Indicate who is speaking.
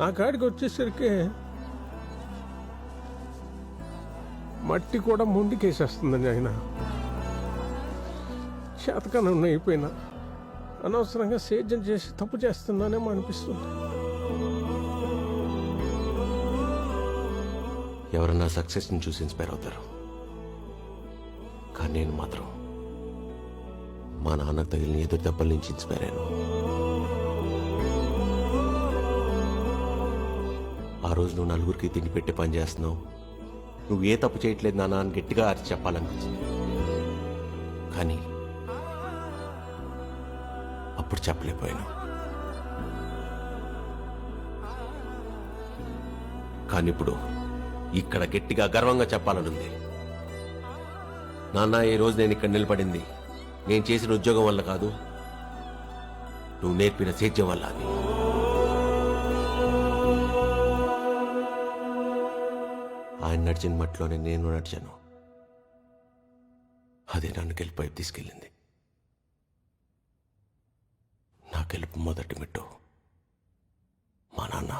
Speaker 1: నా కాడికి వచ్చేసరికి మట్టి కూడా ముందుకేసేస్తుందండి ఆయన. శాతకాలం అయిపోయినా అనవసరంగా సేద్యం చేసి తప్పు చేస్తున్నానేమో అనిపిస్తుంది.
Speaker 2: ఎవరన్నా సక్సెస్ని చూసి ఇన్స్పైర్ అవుతారు, కానీ నేను మాత్రం మా నాన్నకు తగిలిన ఎదురు దెబ్బల నుంచి ఇన్స్పైర్ అయ్యాను. ఆ రోజు నువ్వు నలుగురికి తిండి పెట్టి పని చేస్తున్నావు, నువ్వు ఏ తప్పు చేయట్లేదు నాన్న అని గట్టిగా అరిచి చెప్పాలనిపించింది. కానీ అప్పుడు చెప్పలేకపోయాను. కానీ ఇప్పుడు ఇక్కడ గట్టిగా గర్వంగా చెప్పాలనుంది. నాన్న, ఈ రోజు నేను ఇక్కడ నిలబడింది నేను చేసిన ఉద్యోగం వల్ల కాదు, నువ్వు నేర్పిన సేద్యం వల్ల. అది ఆయన నడిచిన మట్టిలోనే నేను నడిచాను. అదే నన్ను గెలుపు తీసుకెళ్ళింది. నా గెలుపు మొదటి మెట్టు మా నాన్న.